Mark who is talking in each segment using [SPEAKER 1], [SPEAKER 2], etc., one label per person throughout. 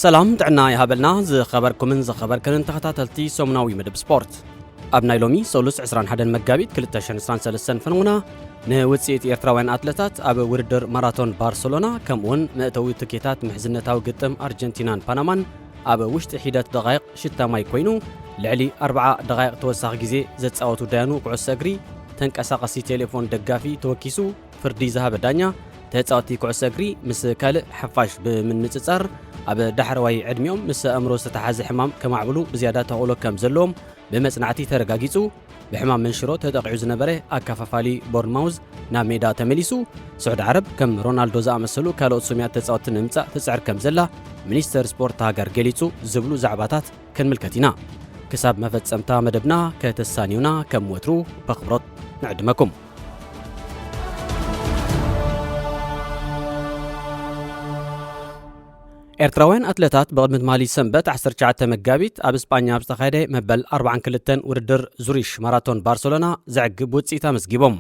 [SPEAKER 1] سلام دعنا يهابلنا زخبركم من زخبركن تخطاتلتي سومناوي مدب سبورت اب نايلومي سولوس 21 مغابيت 2023 فنونا نوصيت ኤርትራውያን አትሌታት ኣብ ውድድር ማራቶን ባርሴሎና ከምኡን መእተዊ ትኬታት ምሕዝነታዊ ግጥም አርጀንቲናን ፓናማን ኣብ ውሽጢ ሒደት ደቂቕ ሽታማይ ኮይኑ ልዕሊ 40 ደቂቕ ተወሳኺ ግዜ ዘጻወቱ ዳያኑ ኩዕሶ እግሪ ተንቀሳቐሲ ቴሌፎን ደጋፊ ተወኪሱ ፍርዲ ዝሃበ ዳኛ ተጻወቲ ኩዕሶ እግሪ ምስ ካልእ ሓፋሽ ብምንጽጻር ኣብ ዳሕረዋይ ዕድሚኦም ምስ ኣእምሮ ዝተሓዘ ሕማም ከማዕብሉ ብዝያዳ ተቕሎ ከም ዘለዎም بمصنعتي ترغاغيصو بحمام منشرو تدقعو زنبره اكفافالي بورنماوز نا ميدا تمليسو سعود عرب كم رونالدو زامسلو كالوت سوميات تصاوت نمصا تسعر كم زلا منيستر سبورت هاغر غليصو زبلو زعباتات كنملكتينا كساب مفصمتا مدبنا كتسانيونا كم وترو بخبرت نعدمكم ኤርትራውያን አትሌታት በቅድሚት ማሊ ሰንበት 19 መጋቢት ኣብ እስጳኛ ብዝተኻየደ መበል 42 ውድድር ዙሪሽ ማራቶን ባርሴሎና ዘዕግብ ውፅኢት ኣመስጊቦም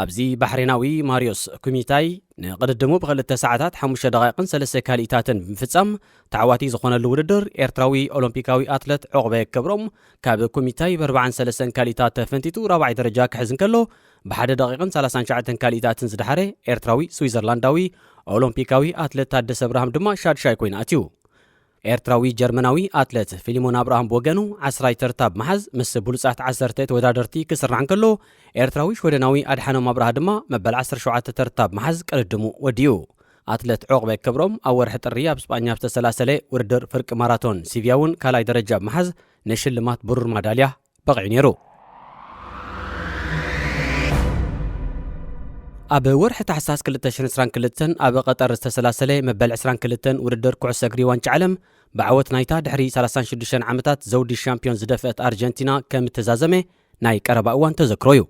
[SPEAKER 1] ኣብዚ ባሕሬናዊ ማሪዮስ ኩሚታይ ንቅድድሙ ብክልተ ሰዓታት 5 ደቂቕን 3 ካልኢታትን ብምፍጻም ተዓዋቲ ዝኾነሉ ውድድር ኤርትራዊ ኦሎምፒካዊ ኣትሌት ዕቑበ ክብሮም ካብ ኩሚታይ ብ43 ካልኢታት ተፈንቲቱ 4ይ ደረጃ ክሕዝ እንከሎ ብ1 ደቂቕን 39 ካልኢታትን ዝድሓረ ኤርትራዊ ስዊዘርላንዳዊ ኦሎምፒካዊ ኣትሌት ታደሰ ብርሃም ድማ ሻድሻይ ኮይኑ ኣትዩ ኤርትራዊ ጀርመናዊ ኣትሌት ፊሊሞን አብርሃም ወገኑ 10 ተርታብ መሓዝ ምስ ብሉጻት 10 ተወዳደርቲ ክስራሕ እንከሎ ኤርትራዊ ሾደናዊ ኣድሓኖም አብርሃ ድማ መበል 17 ተርታብ መሓዝ ቀድድሙ ወዲዩ ኣትሌት ዕቑበ ክብሮም ኣብ ወርሒ ጥሪ ኣብ እስጳኛ ዝተሰላሰለ ውድድር ፍርቂ ማራቶን ሲቪያውን ካልኣይ ደረጃ መሓዝ ንሽልማት ብሩር ማዳልያ በቂዑ ነይሩ ኣብ ወርሒ ታሕሳስ 2022 ኣብ ቀጠር ዝተሰላሰለ መበል 22 ውድድር ኩዕሶ እግሪ ዋንጫ ዓለም ብዓወት ናይታ ድሕሪ 36 ዓመታት ዘውዲ ሻምፒዮን ዝደፍአት ኣርጀንቲና ከም ተዛዘመ ናይ ቀረባ እዋን ተዘክሮ እዩ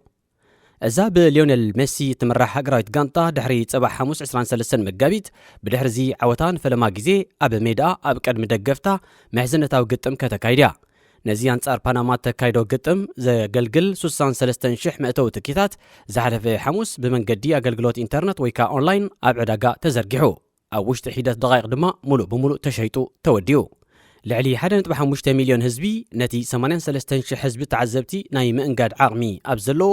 [SPEAKER 1] እዛ ብሊዮኔል ሜሲ ትምራሕ ሃገራዊት ጋንታ ድሕሪ ጽባሕ ሓሙስ 23 መጋቢት ብድሕሪ ዚ ዓወታን ፈለማ ግዜ ኣብ ሜዳ ኣብ ቀድሚ ደገፍታ ምሕዝነታዊ ግጥም ከተካይድያ ነዚ አንጻር ፓናማ ተካይዶ ግጥም ዘገልግል 63000 መእተዊ ትኬታት ዝሓለፈ ሓሙስ ብመንገዲ ኣገልግሎት ኢንተርነት ወይ ከዓ ኦንላይን ኣብ ዕዳጋ ተዘርጊሑ ኣብ ውሽጢ ሒደት ደቂቕ ድማ ሙሉእ ብሙሉእ ተሸይጡ ተወዲኡ ልዕሊ 1.5 ሚልዮን ህዝቢ ነቲ 83000 ህዝቢ ተዓዘብቲ ናይ ምእንጋድ ዓቕሚ ኣብ ዘለዎ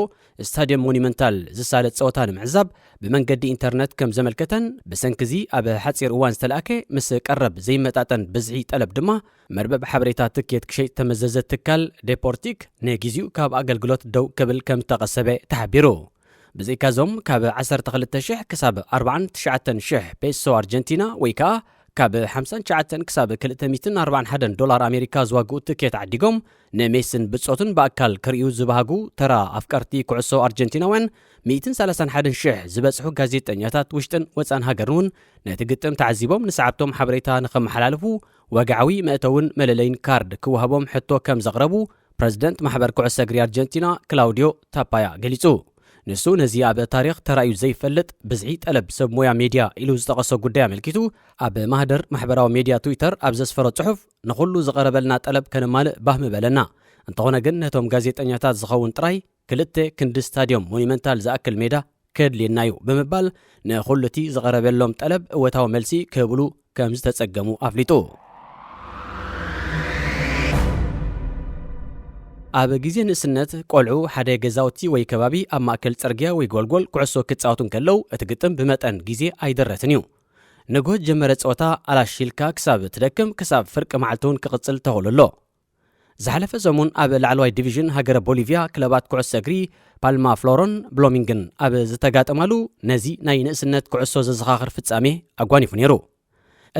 [SPEAKER 1] ስታድየም ሞኒመንታል ዝሳለጥ ፀወታ ንምዕዛብ ብመንገዲ ኢንተርነት ከም ዘመልከተን ብሰንኪዚ ኣብ ሓፂር እዋን ዝተለኣከ ምስ ቀረብ ዘይመጣጠን ብዝሒ ጠለብ ድማ መርበብ ሓበሬታ ትኬት ክሸይጥ ተመዘዘ ትካል ዴፖርቲክ ንግዚኡ ካብ ኣገልግሎት ደው ክብል ከም ተቐሰበ ተሓቢሩ ብዘይካዞም ካብ 12000 ክሳብ 49000 ፔሶ ኣርጀንቲና ወይ ከዓ ካብ 59 ክሳብ 241 ዶላር ኣሜሪካ ዝዋግኡ ትኬት ዓዲጎም ንሜስን ብጾትን በኣካል ክርእዩ ዝበሃጉ ተራ ኣፍቀርቲ ኩዕሶ ኣርጀንቲናውያን 131000 ዝበጽሑ ጋዜጠኛታት ውሽጥን ወፃን ሃገርን ነቲ ግጥም ተዓዚቦም ንሰዓብቶም ሓበሬታ ንኸመሓላልፉ ወግዓዊ መእተውን መለለይን ካርድ ክወሃቦም ሕቶ ከም ዘቕረቡ ፕረዚደንት ማሕበር ኩዕሶ እግሪ ኣርጀንቲና ክላውዲዮ ታፓያ ገሊጹ ንሱ ነዚ ኣብ ታሪኽ ተራእዩ ዘይፈልጥ ብዝሒ ጠለብ ሰብ ሞያ ሜድያ ኢሉ ዝጠቐሶ ጉዳይ ኣመልኪቱ ኣብ ማህደር ማሕበራዊ ሜድያ ትዊተር ኣብ ዘስፈሮ ጽሑፍ ንኹሉ ዝቐረበልና ጠለብ ከነማልእ ባህ ምበለና እንተኾነ ግን ነቶም ጋዜጠኛታት ዝኸውን ጥራይ ክልተ ክንዲ ስታድዮም ሞኒመንታል ዝኣክል ሜዳ ከድልየና እዩ ብምባል ንኹሉ እቲ ዝቐረበሎም ጠለብ እወታዊ መልሲ ክህብሉ ከም ዝተጸገሙ ኣፍሊጡ ኣብ ግዜ ንእስነት ቆልዑ ሓደ ገዛውቲ ወይ ከባቢ ኣብ ማእከል ጽርግያ ወይ ጎልጎል ኩዕሶ ክጻወቱን ከለው እቲ ግጥም ብመጠን ግዜ ኣይደረትን እዩ ንጎት ጀመረ ፀወታ ኣላሽልካ ክሳብ ትደክም ክሳብ ፍርቂ መዓልቱን ክቕጽል ተኽእሉሎ ዝሓለፈ ሰሙን ኣብ ላዕለዋይ ዲቪዥን ሃገረ ቦሊቪያ ክለባት ኩዕሶ እግሪ ፓልማ ፍሎሮን ብሎሚንግን ኣብ ዝተጋጠማሉ ነዚ ናይ ንእስነት ኩዕሶ ዘዘኻኽር ፍጻሜ ኣጓኒፉ ነይሩ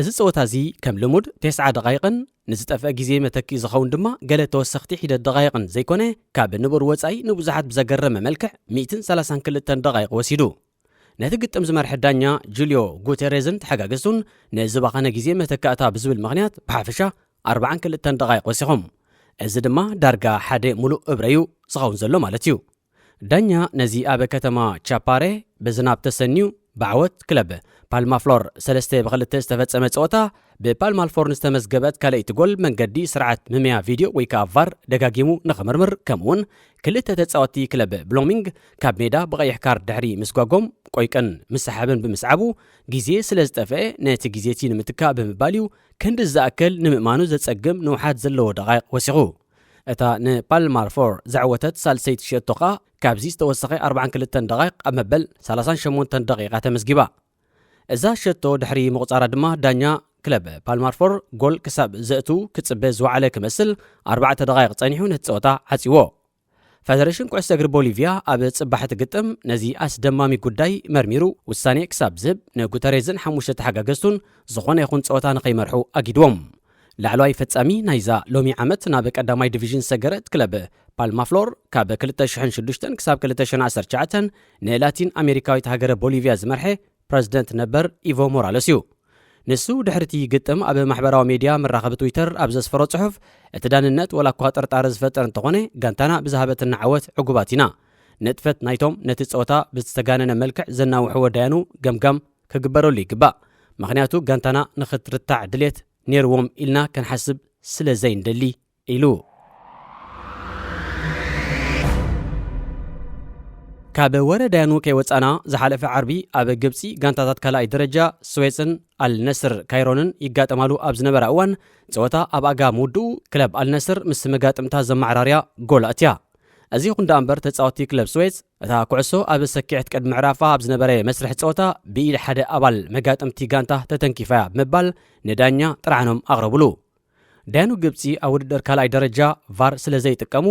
[SPEAKER 1] እዚ ፀወታ እዚ ከም ልሙድ 9 ደቂቕን ንዝጠፍአ ግዜ መተኪ ዝኸውን ድማ ገለ ተወሰኽቲ ሒደት ደቂቕን ዘይኮነ ካብ ንቡር ወጻኢ ንብዙሓት ብዘገረመ መልክዕ 132 ደቂቕ ወሲዱ ነቲ ግጥም ዝመርሐ ዳኛ ጁልዮ ጉቴሬዝን ተሓጋገዝቱን ንዝባኸነ ግዜ መተካእታ ብዝብል ምኽንያት ብሓፈሻ 42 ደቂቕ ወሲኾም እዚ ድማ ዳርጋ ሓደ ሙሉእ እብረዩ ዝኸውን ዘሎ ማለት እዩ ዳኛ ነዚ ኣብ ከተማ ቻፓሬ ብዝናብ ተሰኒዩ بعوت كلب بالما فلور سلسته بخلت استفتصم صوتا ببالما فلور نستمزغبت كاليت جول من قدي سرعه مميا فيديو ويكا فار دغاغيمو نخمرمر كمون كلته تصاوتي كلب بلومينغ كاب ميدا بغيح كار دحري مسغاغوم ቆይቀን مسحابن بمسعبو غيزي ስለዝጠፈአ ነቲ ግዜቲ ንምትካ ብምባልዩ ክንዲ ዝኣክል ንምእማኑ ዘጸግም ንውሓት ዘለዎ ደቃይቅ ወሲኹ እታ ንፓልማር ፎር ዘዕወተት ሳልሰይቲ ሸቶኻ ካብዚ ዝተወሰኸ 42 ደቃይቅ ኣብ መበል 38 ደቂቃ ተመስጊባ እዛ ሸቶ ድሕሪ ምቁፃራ ድማ ዳኛ ክለብ ፓልማር ፎር ጎል ክሳብ ዘእቱ ክጽበ ዝወዓለ ክመስል 4 ደቃይቅ ጸኒሑ ነቲ ጸወታ ዓጺዎ ፌደሬሽን ኩዕሶ እግሪ ቦሊቪያ ኣብ ጽባሕቲ ግጥም ነዚ ኣስደማሚ ጉዳይ መርሚሩ ውሳኔ ክሳብ ዝህብ ንጉተሬዝን ሓሙሽተ ተሓጋገዝቱን ዝኾነ ይኹን ጸወታ ንኸይመርሑ ኣጊድዎም ላዕለዋይ ፈጻሚ ናይዛ ሎሚ ዓመት ናብ ቀዳማይ ዲቪዥን ሰገረት ክለብ ፓልማ ፍሎር ካብ 2006 ክሳብ 2019 ንላቲን ኣሜሪካዊት ሃገረ ቦሊቪያ ዝመርሐ ፕረዚደንት ነበር ኢቮ ሞራሌስ እዩ ንሱ ድሕርቲ ግጥም ኣብ ማሕበራዊ ሚድያ መራኸቢ ትዊተር ኣብ ዘስፈሮ ጽሑፍ እቲ ዳንነት ወላ እኳ ጥርጣረ ዝፈጠር እንተኾነ ጋንታና ብዝሃበትና ዓወት ዕጉባት ኢና ንጥፈት ናይቶም ነቲ ጸወታ ብዝተጋነነ መልክዕ ዘናውሕዎ ዳያኑ ገምጋም ክግበረሉ ይግባእ ምክንያቱ ጋንታና ንኽትርታዕ ድሌት ነይርዎም ኢልና ከንሓስብ ስለ ዘይንደሊ ኢሉ ካብ ወረዳያኑ ከይወፃና ዝሓለፈ ዓርቢ ኣብ ግብፂ ጋንታታት ካልኣይ ደረጃ ስዌፅን አልነስር ካይሮንን ይጋጠማሉ ኣብ ዝነበረ እዋን ጸወታ ኣብ ኣጋ ምውድኡ ክለብ አልነስር ምስ መጋጥምታ ዘማዕራርያ ጎል ኣትያ እዚ ኩንዳ እምበር ተጻወቲ ክለብ ስዌፅ እታ ኩዕሶ ኣብ ሰኪዕት ቅድሚ ምዕራፋ ኣብ ዝነበረ መስርሕ ጸወታ ብኢድ ሓደ ኣባል መጋጥምቲ ጋንታ ተተንኪፋያ ብምባል ንዳኛ ጥራዕኖም ኣቕረብሉ ዳያኑ ግብፂ ኣብ ውድድር ካልኣይ ደረጃ ቫር ስለ ዘይጥቀሙ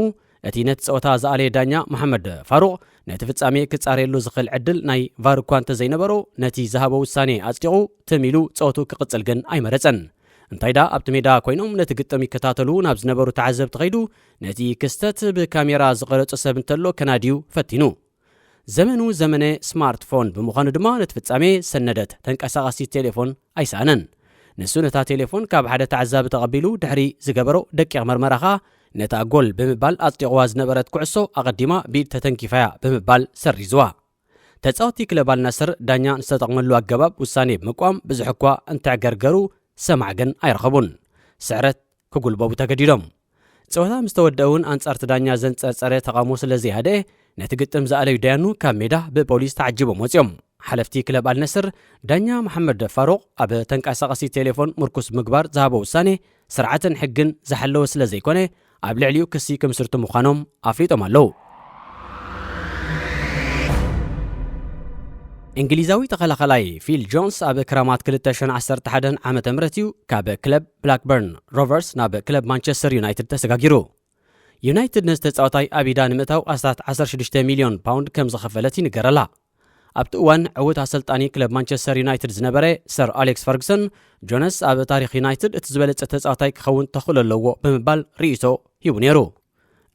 [SPEAKER 1] እቲ ነቲ ጸወታ ዝኣለየ ዳኛ መሐመድ ፋሩቅ ነቲ ፍጻሜ ክጻረየሉ ዝኽእል ዕድል ናይ ቫር እኳ እንተዘይነበሮ ነቲ ዝሃቦ ውሳኔ ኣጽዲቑ ተሚሉ ጸወቱ ክቕጽል ግን ኣይመረፀን እንታይ ዳ ኣብቲ ሜዳ ኮይኖም ነቲ ግጥም ይከታተሉ ናብ ዝነበሩ ተዓዘብቲ ኸይዱ ነቲ ክስተት ብካሜራ ዝቐረጹ ሰብ እንተሎ ከናድዩ ፈቲኑ ዘመኑ ዘመነ ስማርትፎን ብምዃኑ ድማ ነቲ ፍጻሜ ሰነደት ተንቀሳቓሲ ቴሌፎን ኣይሰኣነን ንሱ ነታ ቴሌፎን ካብ ሓደ ተዓዛቢ ተቐቢሉ ድሕሪ ዝገበሮ ደቂቕ መርመራኻ ነታ ጎል ብምባል ኣጽዲቕዋ ዝነበረት ኩዕሶ ኣቐዲማ ቢድ ተተንኪፋያ ብምባል ሰሪዝዋ ተጻወቲ ክለብ አልናስር ዳኛ ንዝተጠቕመሉ ኣገባብ ውሳኔ ብምቋም ብዙሕ እኳ እንተዕገርገሩ ሰማዕ ግን ኣይረኸቡን ስዕረት ክጉልበቡ ተገዲዶም ጸወታ ምስ ተወደውን ኣንጻርቲ ዳኛ ዘንጸርጸረ ተቓውሞ ስለ ዘይሃደአ ነቲ ግጥም ዝኣለዩ ዳያኑ ካብ ሜዳ ብፖሊስ ተዓጂቦም ወፂኦም ሓለፍቲ ክለብ አልነስር ዳኛ መሐመድ ፋሩቅ ኣብ ተንቀሳቓሲ ቴሌፎን ምርኩስ ምግባር ዝሃቦ ውሳኔ ስርዓትን ሕግን ዝሓለወ ስለ ዘይኮነ ኣብ ልዕሊኡ ክሲ ክምስርቱ ምዃኖም ኣፍሊጦም ኣለዉ እንግሊዛዊ ተኸላኸላይ ፊል ጆንስ ኣብ ክራማት 2011 ዓመተ ምህረት እዩ ካብ ክለብ ብላክበርን ሮቨርስ ናብ ክለብ ማንቸስተር ዩናይትድ ተሰጋጊሩ ዩናይትድ ነዝተጻወታይ ኣብ ኢዳ ንምእታው 16 ሚልዮን ፓውንድ ከም ዝኸፈለት ይንገረላ ኣብቲ እዋን ዕውት ኣሰልጣኒ ክለብ ማንቸስተር ዩናይትድ ዝነበረ ሰር ኣሌክስ ፈርግሰን ጆነስ ኣብ ታሪክ ዩናይትድ እቲ ዝበለጸ ተጻዋታይ ክኸውን ተኽእሎ ኣለዎ ብምባል ርእይቶ ሂቡ ነይሩ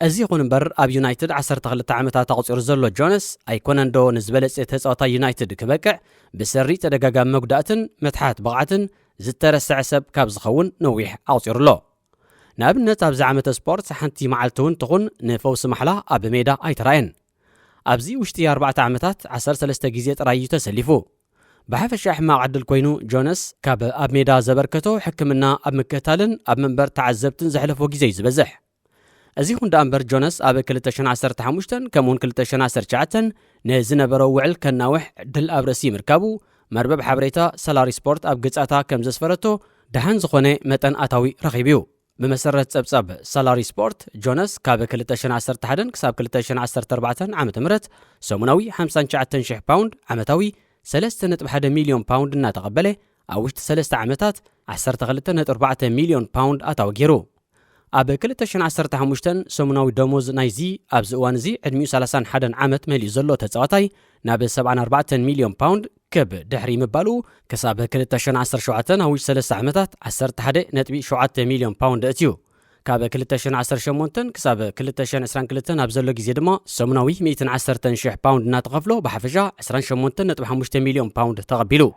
[SPEAKER 1] እዚ ይኹን እምበር ኣብ ዩናይትድ 12 ዓመታት ኣቑፂሩ ዘሎ ጆነስ ኣይኮነን ዶ ንዝበለጸ ተጻዋታይ ዩናይትድ ክበቅዕ ብሰሪ ተደጋጋሚ መጉዳእትን መትሓት ብቕዓትን ዝተረስዐ ሰብ ካብ ዝኸውን ነዊሕ ኣቑፂሩሎ ንኣብነት ኣብዚ ዓመተ ስፖርት ሓንቲ መዓልቲ እውን ትኹን ንፈውሲ ማሕላ ኣብ ሜዳ ኣይተራየን ኣብዚ ውሽጢ 4 ዓመታት 13 ግዜ ጥራይ ተሰሊፉ ብሓፈሻ ሕማቕ ዕድል ኮይኑ ጆነስ ካብ ኣብ ሜዳ ዘበርከቶ ሕክምና ኣብ ምክትታልን ኣብ መንበር ተዓዘብትን ዘሕለፎ ግዜ ዝበዝሕ እዚ ኩንዳ እምበር ጆነስ ኣብ 2015 ከምኡውን 2019 ንዝነበሮ ውዕል ከናውሕ ድል ኣብ ርእሲ ምርካቡ መርበብ ሓበሬታ ሰላሪ ስፖርት ኣብ ገጻታ ከም ዘስፈረቶ ደሃን ዝኾነ መጠን ኣታዊ ረኺቡ እዩ بمسرة سبسب سالاري سبورت جونس كاب 2011 كساب 2014 عامة مرت سومناوي 59 باوند عامتاوي 3.1 مليون باوند ناتقبله أوشت 3 عامتات 13.4 مليون باوند أتاو جيرو أب 2015 سومناوي دوموز نايزي أبز وانزي عدميو 31 عامت ملي زلو تتسواتاي ناب 74 مليون باوند كب دحري مبالو كساب 2017 أوش 3 عامتات 11.7 مليون باوند أتيو كاب 2018 كساب 2022 أبزلو جزي دما سومناوي 110 باوند ناتغفلو بحفجة 28.5 مليون باوند تقبلو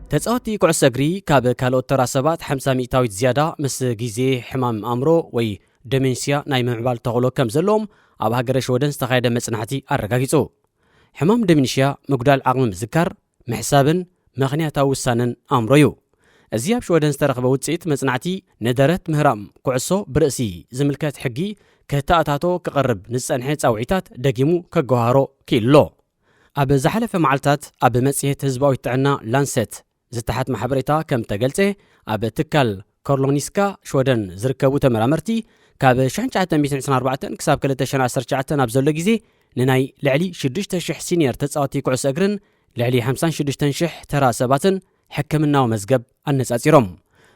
[SPEAKER 1] تتصاوتي كعس أجري كاب كالوت تراسبات 500 مئتاويت زيادة مس جزي حمام أمرو وي دمنسيا ناي معبال تغلو كم زلوم ኣብ ሃገረ ሽወደን ዝተኻየደ መጽናዕቲ ኣረጋጊጹ። ሕማም ደሜንሽያ ምጉዳል ዓቕሚ ምዝካር ምሕሳብን ምኽንያታዊ ውሳነን ኣእምሮ እዩ። እዚ ኣብ ሽወደን ዝተረኸበ ውፅኢት መጽናዕቲ ነደረት ምህራም ኩዕሶ ብርእሲ ዝምልከት ሕጊ ከተኣታቶ ክቐርብ ንዝጸንሐ ጻውዒታት ደጊሙ ከገዋህሮ ክኢሉ ኣሎ። ኣብ ዝሓለፈ መዓልትታት ኣብ መጽሔት ህዝባዊ ጥዕና ላንሴት ዝተሓት ማሕበሬታ ከም ተገልጸ ኣብ ትካል ኮርሎኒስካ ሽወደን ዝርከቡ ተመራመርቲ ካብ 1924 ክሳብ 2019 ኣብ ዘሎ ግዜ ንናይ ልዕሊ 6,000 ሲኒየር ተጻወቲ ኩዕሶ እግርን ልዕሊ 56,000 ተራ ሰባትን ሕክምናዊ መዝገብ ኣነጻጺሮም።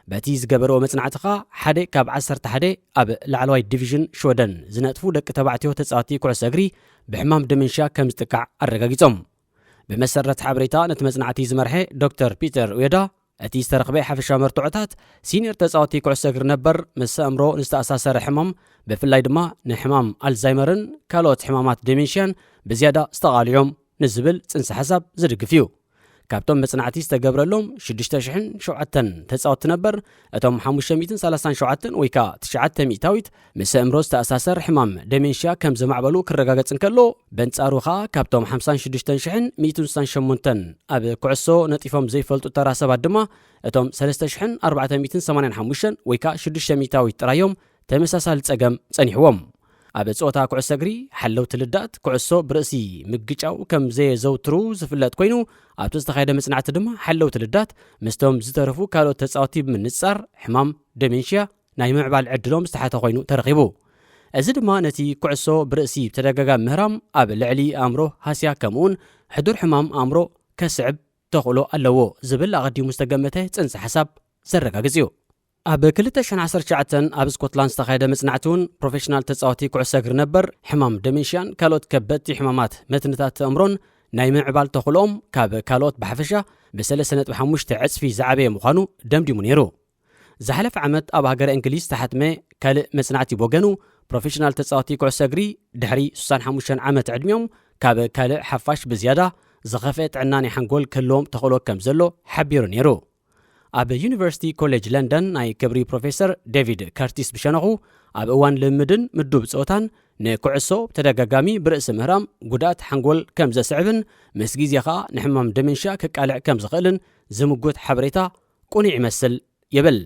[SPEAKER 1] በቲ ዝገበርዎ መጽናዕቲ ኸ ሓደ ካብ 11 ኣብ ላዕለዋይ ዲቪዥን ሽወደን ዝነጥፉ ደቂ ተባዕትዮ ተጻወቲ ኩዕሶ እግሪ ብሕማም ደሜንሽያ ከም ዝጥቃዕ ኣረጋጊጾም። ብመሰረት ሓበሬታ ነቲ መጽናዕቲ ዝመርሐ ዶክተር ፒተር ዌዳ እቲ ዝተረኽበ ሓፈሻዊ መርትዖታት ሲኒየር ተጻወቲ ኩዕሶ እግሪ ነበር ምስ ኣእምሮ ንዝተኣሳሰረ ሕማም ብፍላይ ድማ ንሕማም ኣልዛይመርን ካልኦት ሕማማት ደሜንሽያን ብዝያዳ ዝተቓልዮም ንዝብል ጽንሰ ሓሳብ ዝድግፍ እዩ። ካብቶም መጽናዕቲ ዝተገብረሎም 6,007 ተጻወቲ ነበር እቶም 537 ወይ ከዓ 9 ሚእታዊት ምስ ኣእምሮ ዝተኣሳሰር ሕማም ደሜንሽያ ከም ዝማዕበሉ ክረጋገጽ እንከሎ በንጻሩ ኸኣ ካብቶም 56,168 ኣብ ኩዕሶ ነጢፎም ዘይፈልጡ ተራ ሰባት ድማ እቶም 3,485 ወይ ከዓ 6 ሚእታዊት ጥራዮም ተመሳሳሊ ጸገም ጸኒሕዎም። ኣብ ጾታ ኩዕሶ እግሪ ሓለውቲ ልዳት ኩዕሶ ብርእሲ ምግጫው ከም ዘየዘውትሩ ዝፍለጥ ኮይኑ ኣብቲ ዝተኻየደ መጽናዕቲ ድማ ሓለውቲ ልዳት ምስቶም ዝተረፉ ካልኦት ተጻወቲ ብምንጻር ሕማም ደሜንሽያ ናይ ምዕባል ዕድሎም ዝተሓተ ኮይኑ ተረኺቡ። እዚ ድማ ነቲ ኩዕሶ ብርእሲ ብተደጋጋሚ ምህራም ኣብ ልዕሊ ኣእምሮ ሃስያ ከምኡውን ሕዱር ሕማም ኣእምሮ ከስዕብ ተኽእሎ ኣለዎ ዝብል ኣቐዲሙ ዝተገመተ ጽንሰ ሓሳብ ዘረጋግጽ እዩ። ኣብ 2019 ኣብ ስኮትላንድ ዝተኻየደ መጽናዕቲ እውን ፕሮፌሽናል ተጻወቲ ኩዕሶ እግሪ ነበር ሕማም ደሜንሽያን ካልኦት ከበድቲ ሕማማት መትንታት ኣእምሮን ናይ ምዕባል ተኽእሎኦም ካብ ካልኦት ብሓፈሻ ብ3.5 ዕጽፊ ዝዓበየ ምዃኑ ደምዲሙ ነይሩ። ዝሓለፈ ዓመት ኣብ ሃገረ እንግሊዝ ዝተሓትመ ካልእ መጽናዕቲ ወገኑ ፕሮፌሽናል ተጻወቲ ኩዕሶ እግሪ ድሕሪ 65 ዓመት ዕድሜኦም ካብ ካልእ ሓፋሽ ብዝያዳ ዝኸፍአ ጥዕና ናይ ሓንጎል ክህልዎም ተኽእሎ ከም ዘሎ ሓቢሩ ነይሩ። ኣብ ዩኒቨርሲቲ ኮሌጅ ለንደን ናይ ክብሪ ፕሮፌሰር ዴቪድ ከርቲስ ብሸነኹ ኣብ እዋን ልምድን ምዱብ ፆታን ንኩዕሶ ብተደጋጋሚ ብርእሲ ምህራም ጉዳት ሓንጎል ከም ዘስዕብን ምስ ግዜ ኸኣ ንሕማም ደሜንሽያ ክቃልዕ ከም ዝኽእልን ዝምጉት ሓበሬታ ቁኑዕ ይመስል ይብል።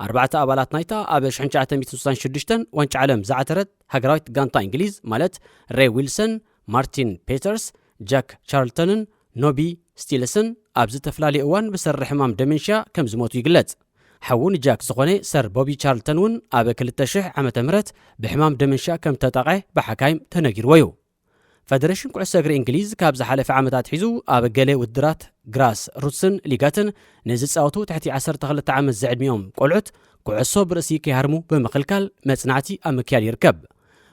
[SPEAKER 1] 4 ኣባላት ናይታ ኣብ 1966 ዋንጫ ዓለም ዝዓተረት ሃገራዊት ጋንታ እንግሊዝ ማለት ሬይ ዊልሰን፣ ማርቲን ፔተርስ፣ ጃክ ቻርልተንን ኖቢ ስቲልስን ኣብ ዝተፈላለዩ እዋን ብሰሪ ሕማም ደሜንሽያ ከም ዝሞቱ ይግለጽ። ሓውን ጃክ ዝኾነ ሰር ቦቢ ቻርልተን እውን ኣብ 2000 ዓመተ ምህረት ብሕማም ደሜንሽያ ከም ተጠቕዐ ብሓካይም ተነጊርዎ እዩ። ፌደሬሽን ኩዕሶ እግሪ እንግሊዝ ካብ ዝሓለፈ ዓመታት ሒዙ ኣብ ገሌ ውድድራት ግራስ ሩትስን ሊጋትን ንዝፃወቱ ትሕቲ 12 ዓመት ዘዕድሚኦም ቆልዑት ኩዕሶ ብርእሲ ከይሃርሙ ብምኽልካል መጽናዕቲ ኣብ ምክያድ ይርከብ።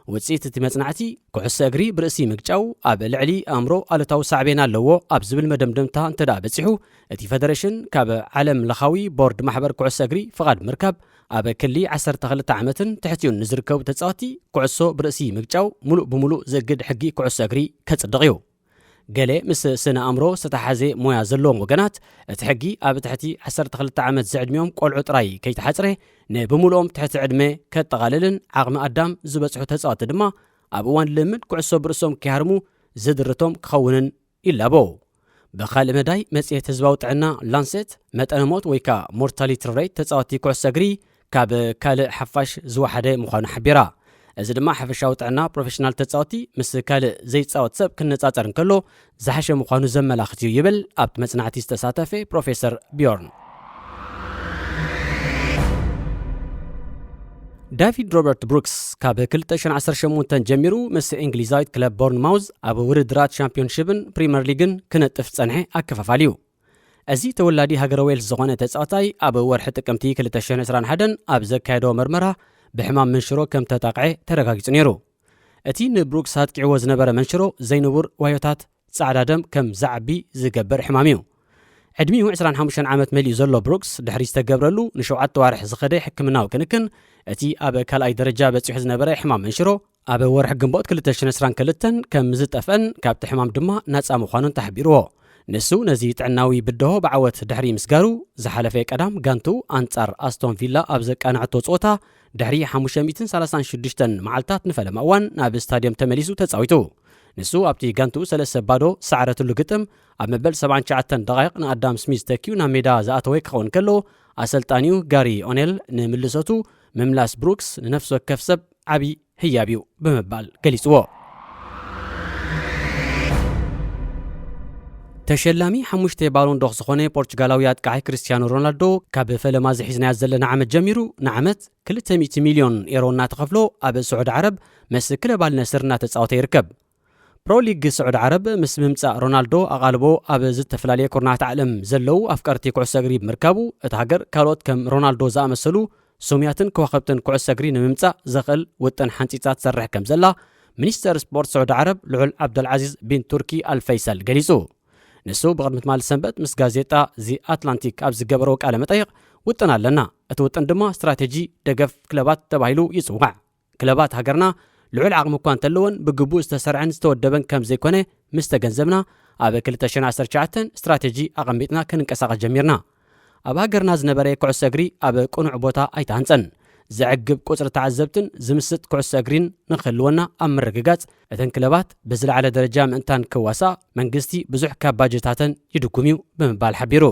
[SPEAKER 1] ውፅኢት እቲ መጽናዕቲ ኩዕሶ እግሪ ብርእሲ ምግጫው ኣብ ልዕሊ ኣእምሮ ኣሉታዊ ሳዕቤና ኣለዎ ኣብ ዝብል መደምደምታ እንተዳ በፂሑ እቲ ፌደሬሽን ካብ ዓለም ለኻዊ ቦርድ ማሕበር ኩዕሶ እግሪ ፍቓድ ምርካብ ኣብ ክሊ 12 ዓመትን ትሕቲኡን ንዝርከቡ ተጻወቲ ኩዕሶ ብርእሲ ምግጫው ሙሉእ ብምሉእ ዝእግድ ሕጊ ኩዕሶ እግሪ ከጽድቕ እዩ። ገሌ ምስ ስነ ኣእምሮ ዝተሓዘ ሞያ ዘለዎም ወገናት እቲ ሕጊ ኣብ ትሕቲ 12 ዓመት ዘዕድሚኦም ቆልዑ ጥራይ ከይተሓፅረ ንብምሉኦም ትሕቲ ዕድመ ከጠቓልልን ዓቕሚ ኣዳም ዝበፅሑ ተጻወቲ ድማ ኣብ እዋን ልምድ ኩዕሶ ብርእሶም ከይሃርሙ ዝድርቶም ክኸውንን ይላቦ። ብኻልእ መዳይ መጽሔት ህዝባዊ ጥዕና ላንሴት መጠነ ሞት ወይ ከዓ ሞርታሊቲ ሬት ተጻወቲ ኩዕሶ እግሪ ካብ ካልእ ሓፋሽ ዝወሓደ ምዃኑ ሓቢራ። እዚ ድማ ሓፈሻዊ ጥዕና ፕሮፌሽናል ተጻወቲ ምስ ካልእ ዘይጻወት ሰብ ክነጻጸር እንከሎ ዝሓሸ ምዃኑ ዘመላኽት እዩ ይብል ኣብቲ መጽናዕቲ ዝተሳተፈ ፕሮፌሰር ቢዮርን። ዳቪድ ሮበርት ብሩክስ ካብ 2018 ጀሚሩ ምስ እንግሊዛዊት ክለብ ቦርንማውዝ ኣብ ውድድራት ሻምፒዮንሺፕን ፕሪምየር ሊግን ክነጥፍ ጸንሐ ኣከፋፋሊ እዩ። እዚ ተወላዲ ሃገረ ዌልስ ዝኾነ ተጻዋታይ ኣብ ወርሒ ጥቅምቲ 2021 ኣብ ዘካየዶ መርመራ ብሕማም መንሽሮ ከም ተጣቕዐ ተረጋጊጹ ነይሩ። እቲ ንብሩክስ ኣጥቂዕዎ ዝነበረ መንሽሮ ዘይንቡር ዋዮታት ጻዕዳ ደም ከም ዛዕቢ ዝገብር ሕማም እዩ። ዕድሚኡ 25 ዓመት መሊኡ ዘሎ ብሩክስ ድሕሪ ዝተገብረሉ ን7 ዋርሕ ዝኸደ ሕክምናዊ ክንክን እቲ ኣብ ካልኣይ ደረጃ በፂሑ ዝነበረ ሕማም መንሽሮ ኣብ ወርሒ ግንቦት 2022 ከም ዝጠፍአን ካብቲ ሕማም ድማ ናጻ ምዃኑን ተሓቢርዎ። ንሱ ነዚ ጥዕናዊ ብድሆ ብዓወት ድሕሪ ምስጋሩ ዝሓለፈ ቀዳም ጋንቱ ኣንጻር ኣስቶን ቪላ ኣብ ዘቃንዕቶ ጾታ ድሕሪ 536 መዓልታት ንፈለማ እዋን ናብ ስታድየም ተመሊሱ ተጻዊቱ ንሱ ኣብቲ ጋንቱ 3-0 ሳዕረትሉ ግጥም ኣብ መበል 79 ደቂቕ ንኣዳም ስሚዝ ተኪዩ ናብ ሜዳ ዝኣተወ ክኸውን ከሎ ኣሰልጣኒኡ ጋሪ ኦኔል ንምልሰቱ ምምላስ ብሩክስ ንነፍሲ ወከፍ ሰብ ዓቢ ህያብ እዩ ብምባል ገሊጽዎ ተሸላሚ 5 ባሎን ዶር ዝኾነ ፖርቹጋላዊ ኣጥቃዒ ክርስቲያኖ ሮናልዶ ካብ ፈለማ ዝሒዝናያ ዘለና ዓመት ጀሚሩ ንዓመት 200 ሚልዮን ዩሮ እናተኸፍሎ ኣብ ስዑድ ዓረብ ምስ ክለብ አል ነስር እናተጻወተ ይርከብ ፕሮ ሊግ ስዑድ ዓረብ ምስ ምምጻእ ሮናልዶ ኣቓልቦ ኣብ ዝተፈላለየ ኩርናት ዓለም ዘለው ኣፍቀርቲ ኩዕሶ እግሪ ብምርካቡ እቲ ሃገር ካልኦት ከም ሮናልዶ ዝኣመሰሉ ሶምያትን ከዋኸብትን ኩዕሶ እግሪ ንምምጻእ ዘኽእል ውጥን ሓንፂፃት ትሰርሕ ከም ዘላ ሚኒስተር ስፖርት ስዑድ ዓረብ ልዑል ዓብደልዓዚዝ ቢን ቱርኪ አልፈይሰል ገሊጹ ንሱ ብቕድሚት ማል ሰንበት ምስ ጋዜጣ ዚ አትላንቲክ ኣብ ዝገበሮ ቃለ መጠይቕ ውጥን ኣለና እቲ ውጥን ድማ ስትራቴጂ ደገፍ ክለባት ተባሂሉ ይጽዋዕ ክለባት ሃገርና ልዑል ዓቕሚ እኳ እንተለወን ብግቡእ ዝተሰርዐን ዝተወደበን ከም ዘይኮነ ምስ ተገንዘብና ኣብ 2019 ስትራቴጂ ኣቐሚጥና ክንንቀሳቐስ ጀሚርና ኣብ ሃገርና ዝነበረ ኩዕሶ እግሪ ኣብ ቁኑዕ ቦታ ኣይተሃንፀን ዘዕግብ ቁፅሪ ተዓዘብትን ዝምስጥ ኩዕሶ እግሪን ንኽህልወና ኣብ ምርግጋጽ እተን ክለባት ብዝለዓለ ደረጃ ምእንታን ክዋሳእ መንግስቲ ብዙሕ ካብ ባጀታተን ይድጉም እዩ ብምባል ሓቢሩ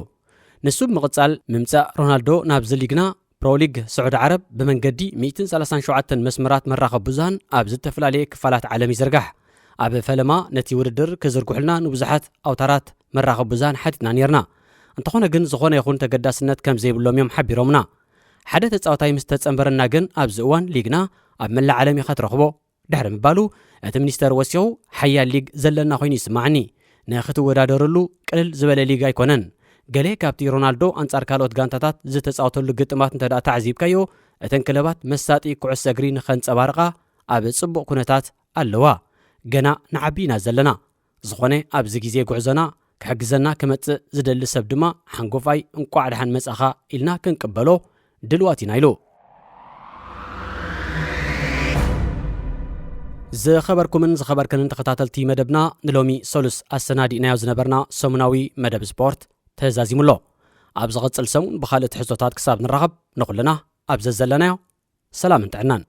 [SPEAKER 1] ንሱ ብምቕጻል ምምጻእ ሮናልዶ ናብ ዝሊግና ፕሮ ሊግ ስዑድ ዓረብ ብመንገዲ 137 መስመራት መራኸቢ ብዙሃን ኣብ ዝተፈላለየ ክፋላት ዓለም ይዝርጋሕ ኣብ ፈለማ ነቲ ውድድር ክዝርግሑልና ንብዙሓት ኣውታራት መራኸቢ ብዙሃን ሓቲትና ነርና እንተኾነ ግን ዝኾነ ይኹን ተገዳስነት ከም ዘይብሎም እዮም ሓቢሮምና ሓደ ተጻዋታይ ምስ ተጸንበረና ግን ኣብዚ እዋን ሊግና ኣብ መላእ ዓለም ኢኻ ትረኽቦ ድሕሪ ምባሉ እቲ ሚኒስተር ወሲኹ ሓያል ሊግ ዘለና ኮይኑ ይስማዕኒ ንኽትወዳደረሉ ቅልል ዝበለ ሊግ ኣይኮነን ገሌ ካብቲ ሮናልዶ ኣንጻር ካልኦት ጋንታታት ዝተጻወተሉ ግጥማት እንተዳ ተዓዚብካዮ እተን ክለባት መሳጢ ኩዕሶ እግሪ ንኸንጸባርቓ ኣብ ጽቡቕ ኩነታት ኣለዋ ገና ንዓቢና ዘለና ዝኾነ ኣብዚ ግዜ ጉዕዞና ክሕግዘና ክመጽእ ዝደሊ ሰብ ድማ ሓንጎፋይ እንቋዕ ድሓን መጻኻ ኢልና ክንቅበሎ ድልዋት ኢና ኢሉ ዝኸበርኩምን ዝኸበርክንን ተኸታተልቲ መደብና ንሎሚ ሰሉስ ኣሰናዲእናዮ ዝነበርና ሰሙናዊ መደብ ስፖርት ተዛዚሙሎ ኣብ ዝቕጽል ሰሙን ብኻልእ ትሕዝቶታት ክሳብ ንራኸብ ንኹልና ኣብ ዘዘለናዮ ሰላም እንትዕናን